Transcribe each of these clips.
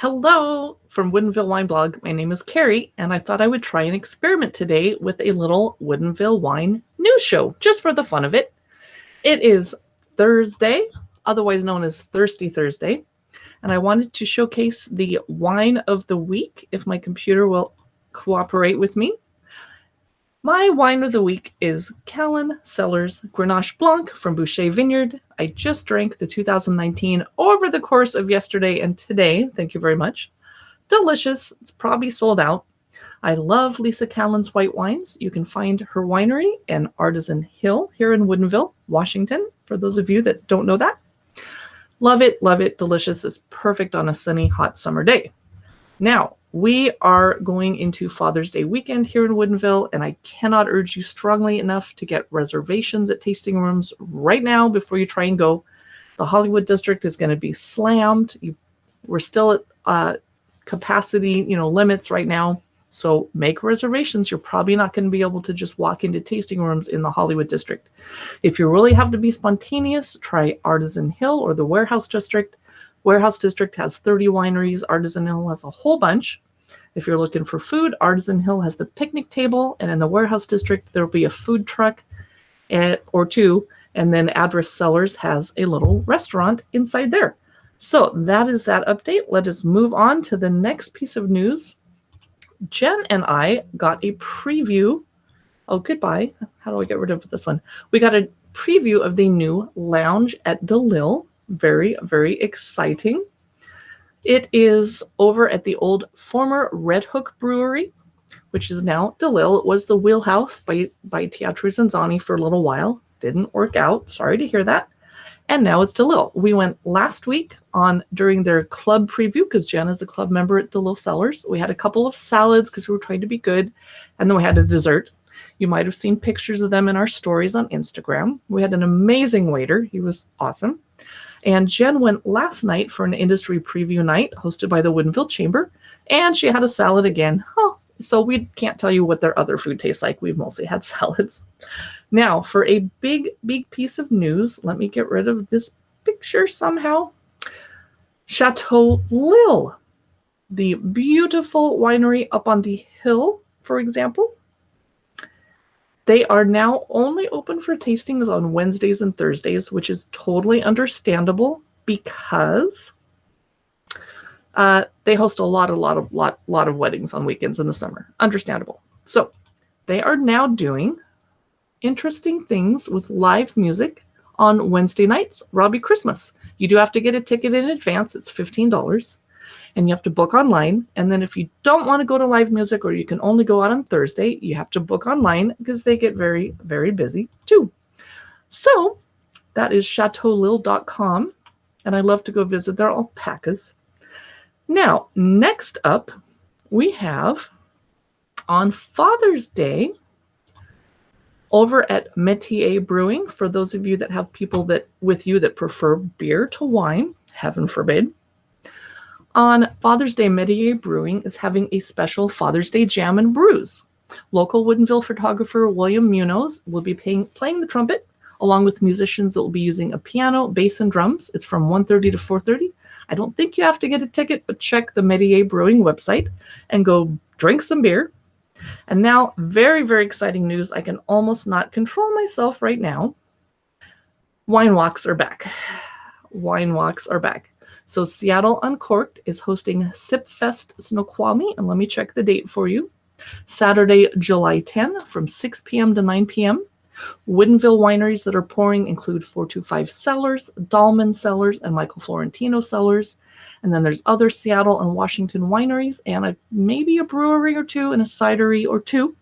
Hello from Woodinville Wine Blog. My name is Carrie, and I thought I would try an experiment today with a little Woodinville wine news show, just for the fun of it. It is Thursday, otherwise known as Thirsty Thursday, and I wanted to showcase the wine of the week, if my computer will cooperate with me. My wine of the week is Callan Cellars Grenache Blanc from Boucher Vineyard. I just drank the 2019 over the course of yesterday and today. Thank you very much. Delicious. It's probably sold out. I love Lisa Callan's white wines. You can find her winery in Artisan Hill here in Woodinville, Washington, for those of you that don't know that. Love it, love it. Delicious. It's perfect on a sunny, hot summer day. Now, we are going into Father's Day weekend here in Woodinville, and I cannot urge you strongly enough to get reservations at tasting rooms right now before you try and go. The Hollywood district is going to be slammed. We're still at capacity, limits right now. So make reservations. You're probably not going to be able to just walk into tasting rooms in the Hollywood district. If you really have to be spontaneous, try Artisan Hill or the Warehouse district. Warehouse district has 30 wineries. Artisan Hill has a whole bunch. If you're looking for food, Artisan Hill has the picnic table, and in the Warehouse district, there'll be a food truck or two, and then Adrice Cellars has a little restaurant inside there. So that is that update. Let us move on to the next piece of news. Jen and I got a preview. Oh, goodbye. How do I get rid of this one? We got a preview of the new lounge at DeLille. Very, very exciting. It is over at the old former Red Hook Brewery, which is now DeLille. It was the Wheelhouse by Teatro Zanzani for a little while. Didn't work out. Sorry to hear that. And now it's DeLille. We went last week during their club preview because Jen is a club member at DeLille Cellars. We had a couple of salads because we were trying to be good. And then we had a dessert. You might have seen pictures of them in our stories on Instagram. We had an amazing waiter. He was awesome. And Jen went last night for an industry preview night hosted by the Woodinville Chamber, and she had a salad again. Oh, so we can't tell you what their other food tastes like. We've mostly had salads. Now, for a big, big piece of news, let me get rid of this picture somehow. Chateau Lill, the beautiful winery up on the hill, for example. They are now only open for tastings on Wednesdays and Thursdays, which is totally understandable because they host a lot of weddings on weekends in the summer. Understandable. So they are now doing interesting things with live music on Wednesday nights. Robbie Christmas. You do have to get a ticket in advance. It's $15. And you have to book online. And then if you don't want to go to live music or you can only go out on Thursday, you have to book online because they get very, very busy too. So that is chateaulill.com. And I love to go visit their alpacas. Now, next up, we have on Father's Day over at Metier Brewing, for those of you that have people with you that prefer beer to wine, heaven forbid. On Father's Day, Metier Brewing is having a special Father's Day Jam and Brews. Local Woodinville photographer William Munoz will be playing the trumpet, along with musicians that will be using a piano, bass, and drums. It's from 1:30 to 4:30. I don't think you have to get a ticket, but check the Metier Brewing website and go drink some beer. And now, very, very exciting news. I can almost not control myself right now. Wine walks are back. Wine walks are back. So Seattle Uncorked is hosting SipFest Snoqualmie, and let me check the date for you. Saturday, July 10 from 6 p.m. to 9 p.m. Woodinville wineries that are pouring include 425 Cellars, Dahlman Cellars, and Michael Florentino Cellars. And then there's other Seattle and Washington wineries and maybe a brewery or two and a cidery or two.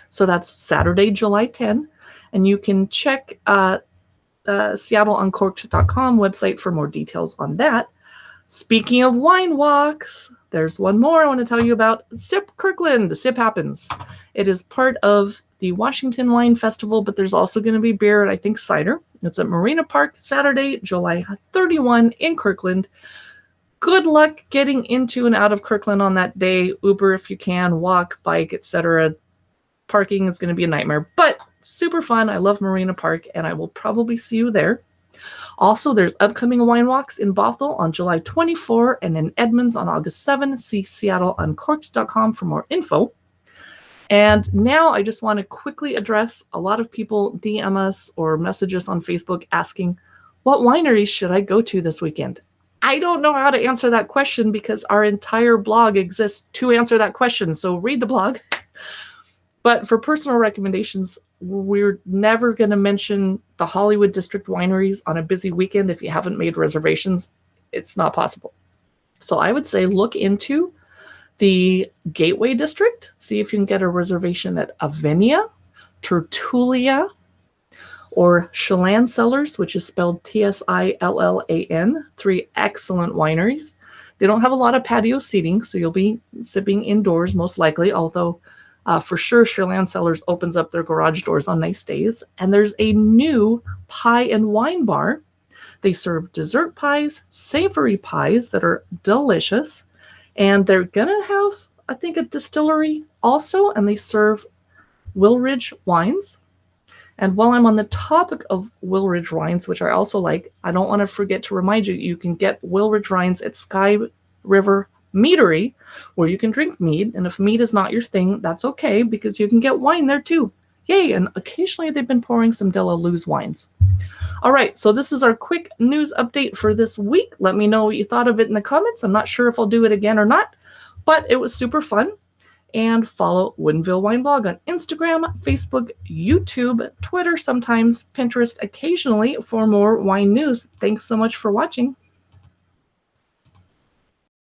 So that's Saturday, July 10. And you can check SeattleUncorked.com website for more details on that. Speaking of wine walks, there's one more I want to tell you about. Sip Kirkland. Sip happens. It is part of the Washington Wine Festival, but there's also going to be beer and I think cider. It's at Marina Park, Saturday, July 31 in Kirkland. Good luck getting into and out of Kirkland on that day. Uber if you can, walk, bike, etc. Parking is going to be a nightmare, but super fun. I love Marina Park, and I will probably see you there. Also, there's upcoming wine walks in Bothell on July 24 and in Edmonds on August 7. See SeattleUncorked.com for more info. And now I just want to quickly address a lot of people DM us or message us on Facebook asking, what wineries should I go to this weekend? I don't know how to answer that question because our entire blog exists to answer that question. So read the blog. But for personal recommendations, we're never going to mention the Hollywood District wineries on a busy weekend. If you haven't made reservations, it's not possible. So I would say look into the Gateway District. See if you can get a reservation at Avennia, Tertulia, or Callan Cellars, which is spelled Tsillan. 3 excellent wineries. They don't have a lot of patio seating, so you'll be sipping indoors most likely, although for sure Callan Cellars opens up their garage doors on nice days. And there's a new pie and wine bar. They serve dessert pies, savory pies that are delicious. And they're going to have, I think, a distillery also, and they serve Wilridge Wines. And while I'm on the topic of Wilridge Wines, which I also like, I don't want to forget to remind you, you can get Wilridge Wines at Sky River Meadery, where you can drink mead. And if mead is not your thing, that's okay, because you can get wine there too. Yay! And occasionally they've been pouring some Luz Wines. All right, so this is our quick news update for this week. Let me know what you thought of it in the comments. I'm not sure if I'll do it again or not, but it was super fun. And follow Woodinville Wine Blog on Instagram, Facebook, YouTube, Twitter sometimes, Pinterest occasionally for more wine news. Thanks so much for watching.